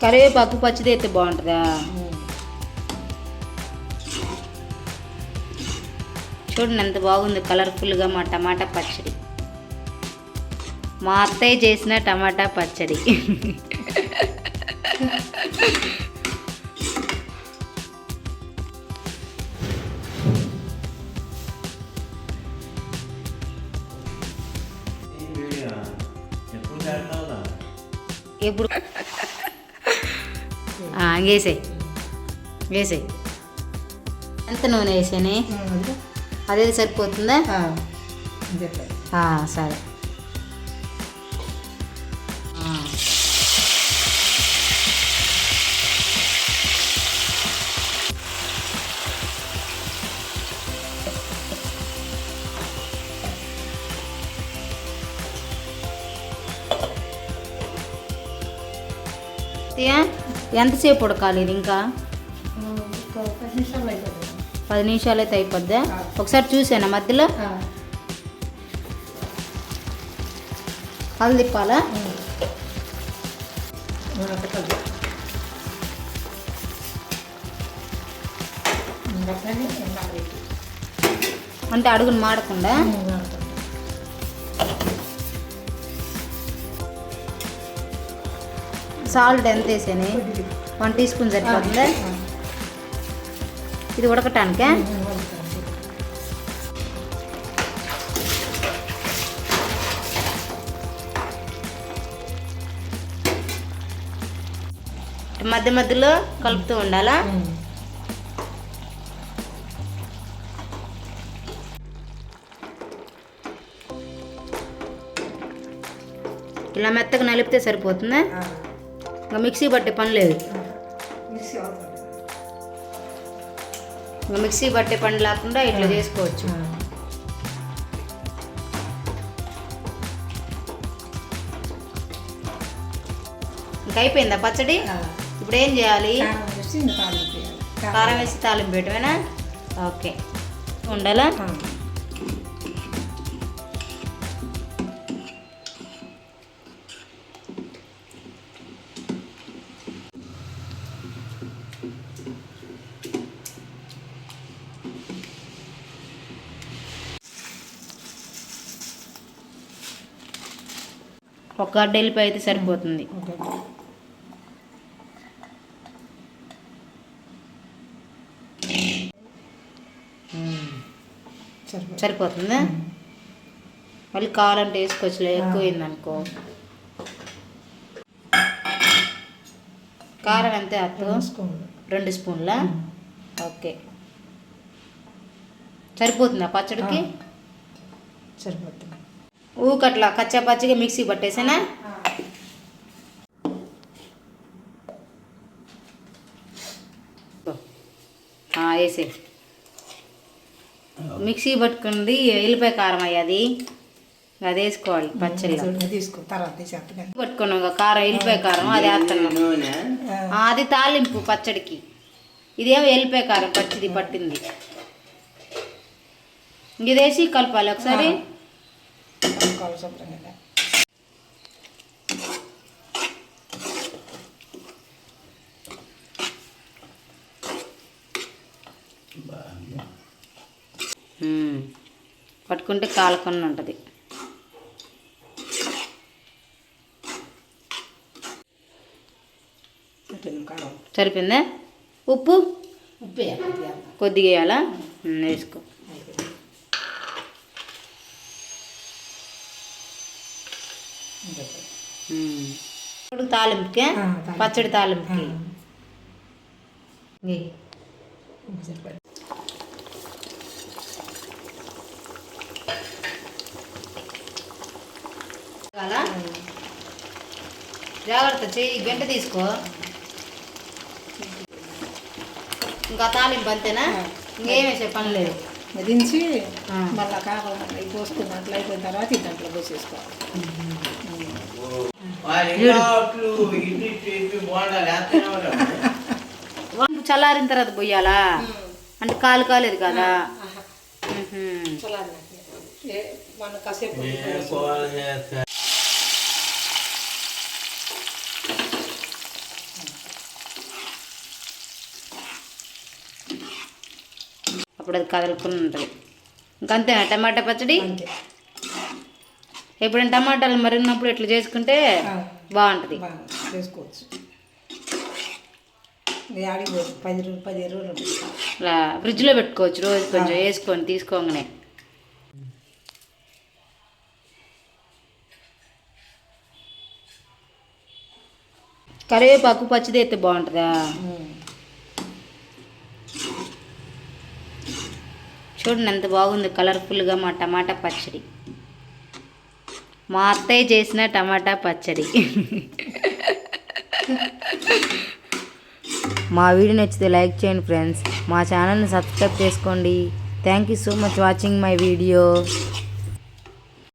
కరివేపాకు పచ్చిది అయితే బాగుంటుందా? చూడండి ఎంత బాగుంది కలర్ఫుల్గా మా టమాటా పచ్చడి. మా అత్తయ్య చేసిన టమాటా పచ్చడి. ఎప్పుడు వేసాయి వేసాయి. ఎంత నూనె వేసానే? అదే సరిపోతుందా? సరే. ఎంతసేపు ఉడకాలి ఇది? ఇంకా 10 నిమిషాలు అయితే అయిపోద్దా? ఒకసారి చూసాను మధ్యలో కళ్ళు తిప్పాలా? అంటే అడుగును మాడకుండా. సాల్ట్ ఎంత వేసాను? 1 టీ స్పూన్ సరిపోతుందా? ఇది ఉడకటానికే? మధ్య మధ్యలో కలుపుతూ ఉండాలా? ఇలా మెత్తగా నలిపితే సరిపోతుందా? ఇంకా మిక్సీ పట్టే పని లేదు. ఇంకా మిక్సీ పట్టే పని లేకుండా ఇట్లా చేసుకోవచ్చు. ఇంకా అయిపోయిందా పచ్చడి? ఇప్పుడు ఏం చేయాలి? కారం వేసి తాలింపు పెట్టమేనా? ఓకే. ఉండాలా? ఒక గడ్డ వెళ్ళిపోయి అయితే సరిపోతుంది. సరిపోతుందా? మళ్ళీ కావాలంటే వేసుకోవచ్చులే, ఎక్కువైంది అనుకో. కారం ఎంత? 2 స్పూన్లా? ఓకే. సరిపోతుందా పచ్చడికి? సరిపోతుంది. ఊకట్లా కచ్చా పచ్చిగా మిక్సీ పట్టేసానా? వేసే మిక్సీ పట్టుకుంది ఎల్లిపాయ కారం అయ్యాది, అది వేసుకోవాలి పచ్చడిలో. పట్టుకున్నాం కారం, ఎల్లిపాయ కారం అది వేస్తున్నాం. అది తాలింపు పచ్చడికి. ఇదేమో ఎల్లిపాయ కారం పచ్చిది పట్టింది. ఇది వేసి కలపాలి ఒకసారి. పట్టుకుంటే కాలకుండా ఉంటుంది. సరిపోయిందా? ఉప్పు కొద్దిగా వేయాలా? వేసుకో. ఇప్పుడు తాలింపుకే, పచ్చడి తాలింపుకి జాగ్రత్త చెయ్యి, గంట తీసుకో. ఇంకా తాలింపు అంతేనా? ఇంకేం వేసే పని లేదు. దించి మళ్ళీ కావాలి పోసుకున్నట్లు అయిపోయిన తర్వాత ఇంట్లో పోసేసుకోవాలి. చల్లారిన తర్వాత పోయాలా? అంటే కాలు కాలేదు కదా? అప్పుడు అది కదులుకుని ఉంటుంది. ఇంకంతేనా టమాటా పచ్చడి? అంతే. ఎప్పుడైనా టమాటాలు మరిగినప్పుడు ఇట్లా చేసుకుంటే బాగుంటుంది. బాగా చేసుకోవచ్చు. ఆడిపోదు 10 రోజులు ఉంటుంది. ఇలా ఫ్రిడ్జ్లో పెట్టుకోవచ్చు, రోజు కొంచెం వేసుకొని తీసుకోగానే. కరివేపాకు పచ్చిది అయితే బాగుంటుందా? చూడండి ఎంత బాగుంది కలర్ఫుల్గా మా టమాటా పచ్చడి. మా అత్తయ్య చేసిన టమాటా పచ్చడి. మా వీడియో నచ్చితే లైక్ చేయండి ఫ్రెండ్స్. మా ఛానల్ని సబ్స్క్రైబ్ చేసుకోండి. Thank you so much watching my video.